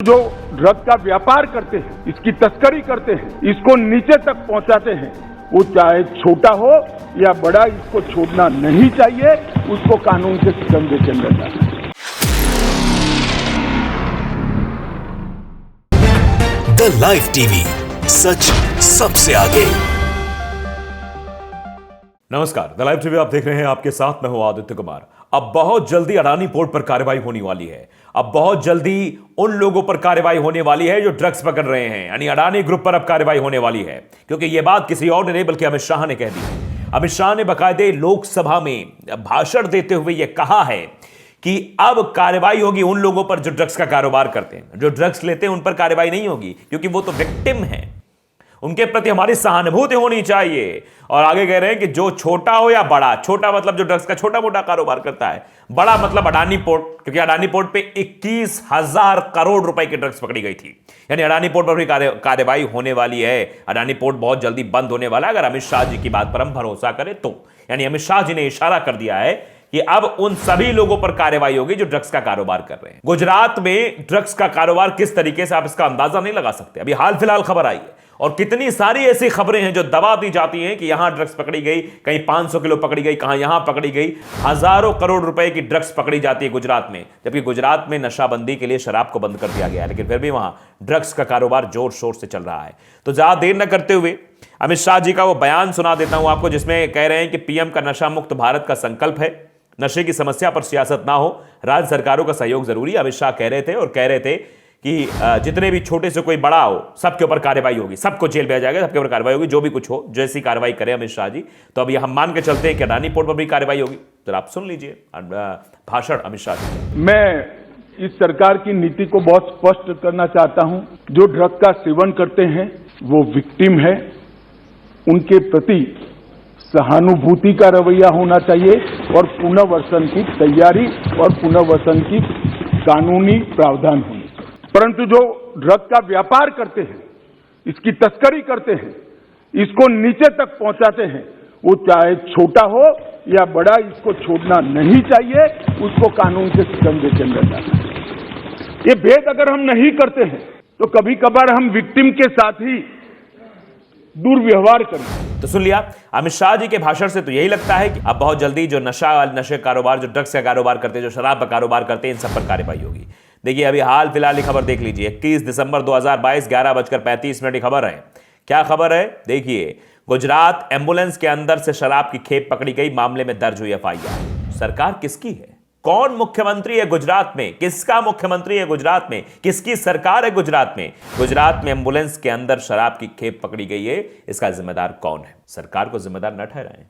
जो ड्रग का व्यापार करते हैं, इसकी तस्करी करते हैं, इसको नीचे तक पहुंचाते हैं, वो चाहे छोटा हो या बड़ा, इसको छोड़ना नहीं चाहिए। उसको कानून के शिकंजे के अंदर डालना है। द लाइव टीवी, सच सबसे आगे। नमस्कार, द लाइव टीवी आप देख रहे हैं। आपके साथ मैं हूं आदित्य कुमार। अब बहुत जल्दी अडानी पोर्ट पर कार्रवाई होने वाली है। अब बहुत जल्दी उन लोगों पर कार्रवाई होने वाली है जो ड्रग्स पकड़ रहे हैं, यानी अडानी ग्रुप पर अब कार्रवाई होने वाली है। क्योंकि यह बात किसी और ने नहीं बल्कि अमित शाह ने कह दी है। अमित शाह ने बाकायदे लोकसभा में भाषण देते हुए यह कहा है कि अब कार्रवाई होगी उन लोगों पर जो ड्रग्स का कारोबार करते हैं, जो ड्रग्स लेते हैं। उन पर कार्रवाई नहीं होगी क्योंकि वो तो विक्टिम है, उनके प्रति हमारी सहानुभूति होनी चाहिए। और आगे कह रहे हैं कि जो छोटा हो या बड़ा, छोटा मतलब जो ड्रग्स का छोटा मोटा कारोबार करता है, बड़ा मतलब अडानी पोर्ट, क्योंकि अडानी पोर्ट पे 21,000 करोड़ रुपए की ड्रग्स पकड़ी गई थी। यानी अडानी पोर्ट पर भी कार्रवाई होने वाली है। अडानी पोर्ट बहुत जल्दी बंद होने वाला है, अगर अमित शाह जी की बात पर हम भरोसा करें तो। यानी अमित शाह जी ने इशारा कर दिया है कि अब उन सभी लोगों पर कार्रवाई होगी जो ड्रग्स का कारोबार कर रहे हैं। गुजरात में ड्रग्स का कारोबार किस तरीके से, आप इसका अंदाजा नहीं लगा सकते। अभी हाल फिलहाल खबर आई है और कितनी सारी ऐसी खबरें हैं जो दबा दी जाती हैं कि यहां ड्रग्स पकड़ी गई, कहीं 500 किलो पकड़ी गई, कहां यहां पकड़ी गई। हजारों करोड़ रुपए की ड्रग्स पकड़ी जाती है गुजरात में, जबकि गुजरात में नशाबंदी के लिए शराब को बंद कर दिया गया है, लेकिन फिर भी वहां ड्रग्स का कारोबार जोर शोर से चल रहा है। तो ज्यादा देर न करते हुए अमित शाह जी का वो बयान सुना देता हूं आपको, जिसमें कह रहे हैं कि पीएम का नशा मुक्त भारत का संकल्प है। नशे की समस्या पर सियासत ना हो, राज्य सरकारों का सहयोग जरूरी। अमित शाह कह रहे थे और कह रहे थे कि जितने भी छोटे से कोई बड़ा हो, सबके ऊपर कार्रवाई होगी, सबको जेल भेजा जाएगा, सबके ऊपर कार्रवाई होगी, जो भी कुछ हो, जैसी कार्रवाई करें अमित शाह जी। तो अभी हम मान के चलते हैं कि अडानी पोर्ट पर भी कार्रवाई होगी। तो आप सुन लीजिए भाषण अमित शाह जी। मैं इस सरकार की नीति को बहुत स्पष्ट करना चाहता हूं। जो ड्रग का सेवन करते हैं वो विक्टिम है, उनके प्रति सहानुभूति का रवैया होना चाहिए और पुनर्वसन की तैयारी और पुनर्वसन की कानूनी प्रावधान होनी। परंतु जो ड्रग का व्यापार करते हैं, इसकी तस्करी करते हैं, इसको नीचे तक पहुंचाते हैं, वो चाहे छोटा हो या बड़ा, इसको छोड़ना नहीं चाहिए। उसको कानून के शिकंजे के अंदर डालना है। ये भेद अगर हम नहीं करते हैं तो कभी कभार हम विक्टिम के साथ ही दुर्व्यवहार करें। तो सुन लिया अमित शाह जी के भाषण से, तो यही लगता है कि अब बहुत जल्दी जो नशे कारोबार, जो ड्रग्स का कारोबार करते हैं, जो शराब का कारोबार करते हैं, इन सब पर कार्रवाई होगी। देखिए अभी हाल फिलहाल की खबर देख लीजिए। 21 दिसंबर 2022 11:35 की खबर है। क्या खबर है देखिए। गुजरात एम्बुलेंस के अंदर से शराब की खेप पकड़ी गई, मामले में दर्ज हुई एफआईआर। सरकार किसकी है? कौन मुख्यमंत्री है गुजरात में? किसका मुख्यमंत्री है गुजरात में? किसकी सरकार है गुजरात में? गुजरात में एम्बुलेंस के अंदर शराब की खेप पकड़ी गई है, इसका जिम्मेदार कौन है? सरकार को जिम्मेदार न ठहराएं।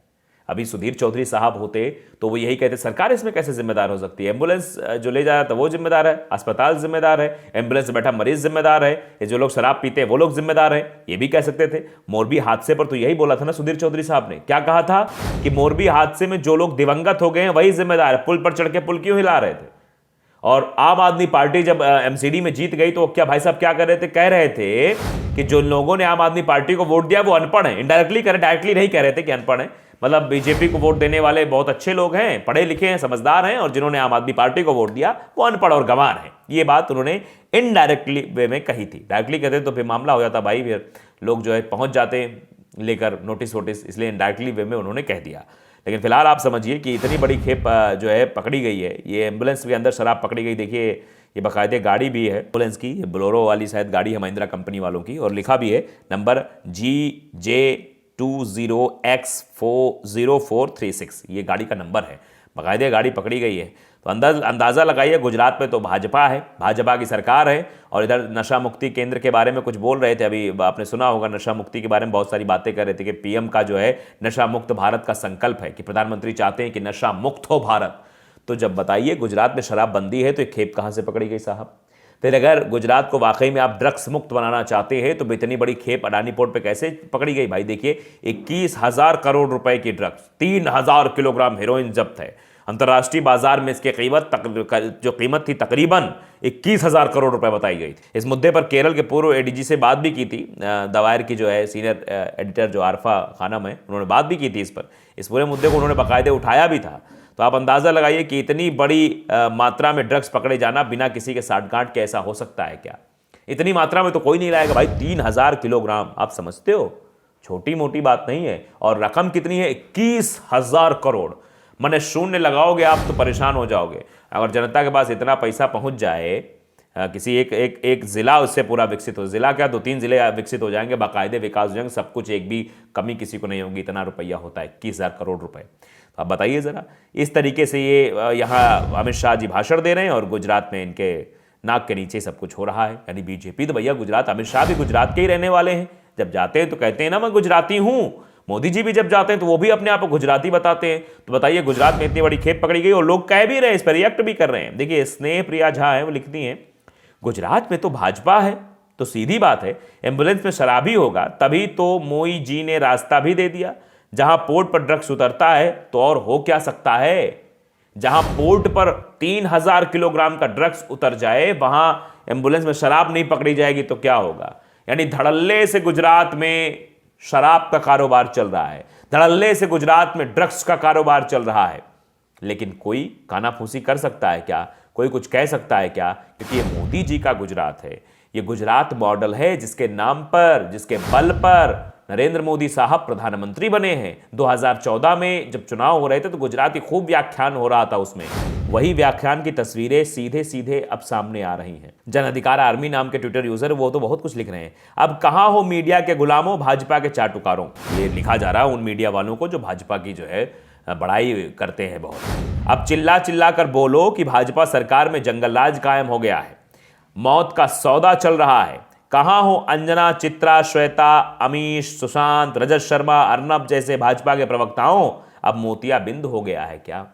अभी सुधीर चौधरी साहब होते तो वो यही कहते, सरकार इसमें कैसे जिम्मेदार हो सकती है? एम्बुलेंस जो ले जा रहा था वो जिम्मेदार है, अस्पताल जिम्मेदार है, एम्बुलेंस में बैठा मरीज जिम्मेदार है, ये जो लोग शराब पीते हैं वो लोग जिम्मेदार हैं, ये भी कह सकते थे। मोरबी हादसे पर तो यही बोला था ना सुधीर चौधरी साहब ने। क्या कहा था कि मोरबी हादसे में जो लोग दिवंगत हो गए हैं वही जिम्मेदार है। पुल पर चढ़ के पुल क्यों हिला रहे थे? और आम आदमी पार्टी जब एमसीडी में जीत गई तो क्या भाई साहब क्या कर रहे थे? कह रहे थे कि जो लोगों ने आम आदमी पार्टी को वोट दिया वो अनपढ़ है। इनडायरेक्टली कह रहे, डायरेक्टली नहीं कह रहे थे कि अनपढ़ है। मतलब बीजेपी को वोट देने वाले बहुत अच्छे लोग हैं, पढ़े लिखे हैं, समझदार हैं, और जिन्होंने आम आदमी पार्टी को वोट दिया वो अनपढ़ और गंवार हैं। ये बात उन्होंने इनडायरेक्टली वे में कही थी। डायरेक्टली कहते तो फिर मामला हो जाता भाई, फिर लोग जो है पहुंच जाते लेकर नोटिस वोटिस, इसलिए इनडायरेक्टली वे में उन्होंने कह दिया। लेकिन फिलहाल आप समझिए कि इतनी बड़ी खेप जो है पकड़ी गई है। ये एम्बुलेंस के अंदर शराब पकड़ी गई। देखिए ये बाकायदे गाड़ी भी है एम्बुलेंस की, ये बोलेरो वाली शायद गाड़ी है महिंद्रा कंपनी वालों की, और लिखा भी है नंबर GJ20X40436, ये गाड़ी का नंबर है। बाकायदे गाड़ी पकड़ी गई है। तो अंदाज़ा लगाइए, गुजरात में तो भाजपा है, भाजपा की सरकार है, और इधर नशा मुक्ति केंद्र के बारे में कुछ बोल रहे थे। अभी आपने सुना होगा, नशा मुक्ति के बारे में बहुत सारी बातें कर रहे थे कि पीएम का जो है नशा मुक्त भारत का संकल्प है, कि प्रधानमंत्री चाहते हैं कि नशा मुक्त हो भारत। तो जब बताइए गुजरात में शराब बंदी है तो ये खेप कहाँ से पकड़ी गई साहब? फिर अगर गुजरात को वाकई में आप ड्रग्स मुक्त बनाना चाहते हैं तो इतनी बड़ी खेप अडानी पोर्ट पे कैसे पकड़ी गई भाई? देखिए 21,000 करोड़ रुपए की ड्रग्स, 3,000 किलोग्राम हेरोइन जब्त है। अंतर्राष्ट्रीय बाजार में इसकी जो कीमत थी तकरीबन 21,000 करोड़ रुपए बताई गई थी। इस मुद्दे पर केरल के पूर्व एडीजी से बात भी की थी। दवायर की जो है सीनियर एडिटर जो आरफा खानम है, उन्होंने बात भी की थी इस पर। इस पूरे मुद्दे को उन्होंने बाकायदे उठाया भी था। तो आप अंदाजा लगाइए कि इतनी बड़ी मात्रा में ड्रग्स पकड़े जाना बिना किसी के साठगांठ के ऐसा हो सकता है क्या? इतनी मात्रा में तो कोई नहीं लाएगा भाई। 3000 किलोग्राम, आप समझते हो छोटी मोटी बात नहीं है। और रकम कितनी है? 21,000 करोड़। माने शून्य लगाओगे आप तो परेशान हो जाओगे। अगर जनता के पास इतना पैसा पहुंच जाए, किसी एक जिला उससे पूरा विकसित हो, जिला क्या 2-3 जिले विकसित हो जाएंगे, बाकायदे विकास हो जाएंगे, सब कुछ, एक भी कमी किसी को नहीं होगी। इतना रुपया होता है 21,000 करोड़ रुपए। तो आप बताइए जरा, इस तरीके से ये यहाँ अमित शाह जी भाषण दे रहे हैं और गुजरात में इनके नाक के नीचे सब कुछ हो रहा है। यानी बीजेपी तो भैया गुजरात, अमित शाह भी गुजरात के ही रहने वाले हैं। जब जाते हैं तो कहते हैं ना मैं गुजराती हूं। मोदी जी भी जब जाते हैं तो वो भी अपने आप को गुजराती बताते हैं। तो बताइए गुजरात में इतनी बड़ी खेप पकड़ी गई और लोग कह भी रहे हैं, इस पर रिएक्ट भी कर रहे हैं। देखिए स्नेह प्रिया झा है, वो लिखती हैं गुजरात में तो भाजपा है तो सीधी बात है एम्बुलेंस में शराब ही होगा, तभी तो मोई जी ने रास्ता भी दे दिया। जहां पोर्ट पर ड्रग्स उतरता है तो और हो क्या सकता है। जहां पोर्ट पर 3000 किलोग्राम का ड्रग्स उतर जाए वहां एम्बुलेंस में शराब नहीं पकड़ी जाएगी तो क्या होगा। यानी धड़ल्ले से गुजरात में शराब का कारोबार चल रहा है, धड़ल्ले से गुजरात में ड्रग्स का कारोबार चल रहा है। लेकिन कोई कानाफूसी कर सकता है क्या? कोई कुछ कह सकता है क्या? क्योंकि ये मोदी जी का गुजरात है। ये गुजरात मॉडल है जिसके नाम पर, जिसके बल पर नरेंद्र मोदी साहब प्रधानमंत्री बने हैं। 2014 में जब चुनाव हो रहे थे तो गुजराती खूब व्याख्यान हो रहा था, उसमें वही व्याख्यान की तस्वीरें सीधे सीधे अब सामने आ रही हैं। जन अधिकार आर्मी नाम के ट्विटर यूजर वो तो बहुत कुछ लिख रहे हैं। अब कहां हो मीडिया के गुलामों, भाजपा के चाटुकारों। ये लिखा जा रहा है उन मीडिया वालों को जो भाजपा की जो है बड़ाई करते हैं बहुत। अब चिल्ला चिल्ला कर बोलो कि भाजपा सरकार में जंगलराज कायम हो गया है, मौत का सौदा चल रहा है। कहां हो अंजना, चित्रा, श्वेता, अमीश, सुशांत, रजत शर्मा, अर्नब जैसे भाजपा के प्रवक्ताओं? अब मोतियाबिंद हो गया है क्या?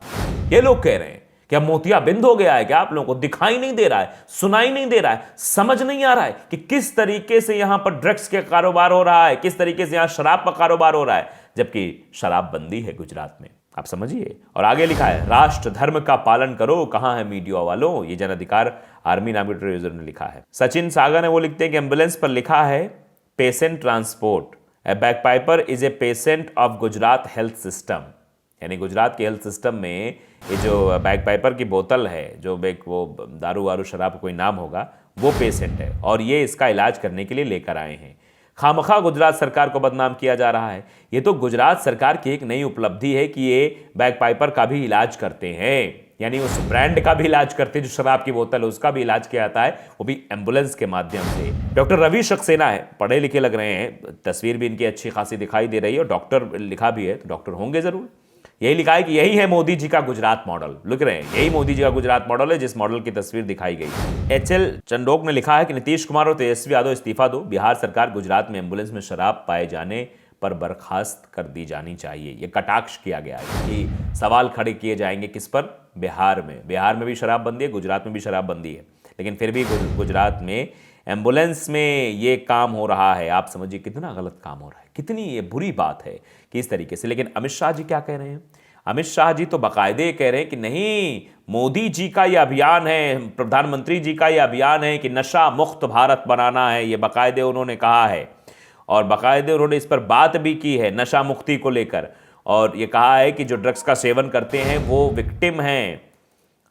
ये लोग कह रहे हैं कि अब मोतियाबिंद हो गया है क्या? आप लोगों को दिखाई नहीं दे रहा है, सुनाई नहीं दे रहा है, समझ नहीं आ रहा है कि किस तरीके से यहां पर ड्रग्स के कारोबार हो रहा है, किस तरीके से यहां शराब का कारोबार हो रहा है, जबकि शराब बंदी है गुजरात में। आप समझिए। और आगे लिखा है राष्ट्र धर्म का पालन करो, कहां है मीडिया वालों। ये जन अधिकार आर्मी नाम के यूजर ने लिखा है। सचिन सागर ने वो लिखते हैं कि एम्बुलेंस पर लिखा है patient transport, a bagpiper is a patient of Gujarat health system. यानी गुजरात के हेल्थ सिस्टम में ये जो बैकपाइपर की बोतल है, जो वो दारू वारू शराब कोई नाम होगा, वो पेशेंट है और ये इसका इलाज करने के लिए लेकर आए हैं। खामखा गुजरात सरकार को बदनाम किया जा रहा है। ये तो गुजरात सरकार की एक नई उपलब्धि है कि ये बैकपाइपर का भी इलाज करते हैं। यानी उस ब्रांड का भी इलाज करते हैं जो शराब की बोतल है, उसका भी इलाज किया जाता है, वो भी एम्बुलेंस के माध्यम से। डॉक्टर रवि सक्सेना है, पढ़े लिखे लग रहे हैं, तस्वीर भी इनकी अच्छी खासी दिखाई दे रही है और डॉक्टर लिखा भी है, तो डॉक्टर होंगे जरूर। यही लिखा है कि यही है मोदी जी का गुजरात मॉडल। लिख रहे हैं यही मोदी जी का गुजरात मॉडल है जिस मॉडल की तस्वीर दिखाई गई। HL चंडोक ने लिखा है कि नीतीश कुमार और तेजस्वी यादव इस्तीफा दो, बिहार सरकार गुजरात में एम्बुलेंस में शराब पाए जाने पर बर्खास्त कर दी जानी चाहिए। यह कटाक्ष किया गया है कि सवाल खड़े किए जाएंगे किस पर? बिहार में। बिहार में भी शराब बंदी है, गुजरात में भी शराब बंदी है, लेकिन फिर भी गुजरात में एम्बुलेंस में ये काम हो रहा है। आप समझिए कितना गलत काम हो रहा है, कितनी ये बुरी बात है कि इस तरीके से। लेकिन अमित शाह जी क्या कह रहे हैं? अमित शाह जी तो बाकायदे कह रहे हैं कि नहीं, मोदी जी का ये अभियान है, प्रधानमंत्री जी का ये अभियान है कि नशा मुक्त भारत बनाना है। ये बाकायदे उन्होंने कहा है और बाकायदे उन्होंने इस पर बात भी की है नशा मुक्ति को लेकर, और ये कहा है कि जो ड्रग्स का सेवन करते हैं वो विक्टिम हैं।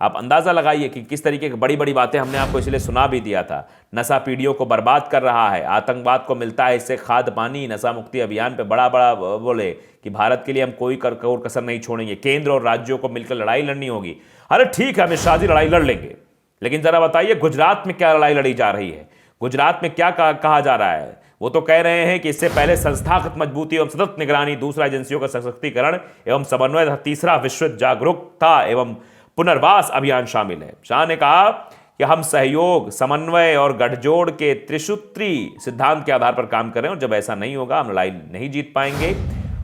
आप अंदाजा लगाइए कि किस तरीके की बड़ी बड़ी बातें हमने आपको इसलिए सुना भी दिया था। नशा पीढ़ियों को बर्बाद कर रहा है, आतंकवाद को मिलता है इससे खाद पानी। नशा मुक्ति अभियान पे बड़ा बड़ा बोले कि भारत के लिए हम कोई कोर कसर नहीं छोड़ेंगे, केंद्र और राज्यों को मिलकर लड़ाई लड़नी होगी। अरे ठीक है, अमित शाह जी लड़ाई लड़ लेंगे, लेकिन जरा बताइए गुजरात में क्या लड़ाई लड़ी जा रही है, गुजरात में क्या कहा जा रहा है। वो तो कह रहे हैं कि इससे पहले संस्थागत मजबूती एवं सतत निगरानी, दूसरा एजेंसियों का सशक्तिकरण एवं समन्वय तथा तीसरा विस्तृत जागरूकता एवं पुनर्वास अभियान शामिल है। शाह ने कहा कि हम सहयोग, समन्वय और गठजोड़ के त्रिसूत्री सिद्धांत के आधार पर काम कर रहे हैं और जब ऐसा नहीं होगा हम लड़ाई नहीं जीत पाएंगे।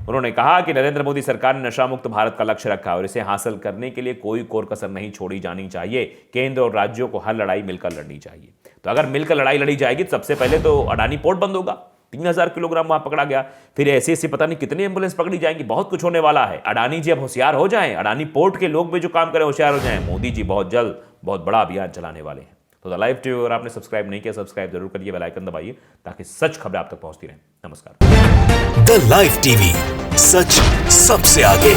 उन्होंने कहा कि नरेंद्र मोदी सरकार ने नशा मुक्त भारत का लक्ष्य रखा और इसे हासिल करने के लिए कोई कोर कसर नहीं छोड़ी जानी चाहिए। केंद्र और राज्यों को हर लड़ाई मिलकर लड़नी चाहिए। तो अगर मिलकर लड़ाई लड़ी जाएगी तो सबसे पहले तो अडानी पोर्ट बंद होगा, 3000 किलोग्राम वहां पकड़ा गया, फिर ऐसी पता नहीं कितनी एम्बुलेंस पकड़ी जाएंगी, बहुत कुछ होने वाला है। अडानी जी अब होशियार हो जाएं, अडानी पोर्ट के लोग भी जो काम करें होशियार हो जाएं। मोदी जी बहुत जल्द बहुत बड़ा अभियान चलाने वाले हैं। तो द लाइव टीवी अगर आपने सब्सक्राइब नहीं किया, सब्सक्राइब जरूर करिए, बेल आइकन दबाइए ताकि सच खबरें आप तक पहुंचती रहें। नमस्कार। द लाइव टीवी, सच सबसे आगे।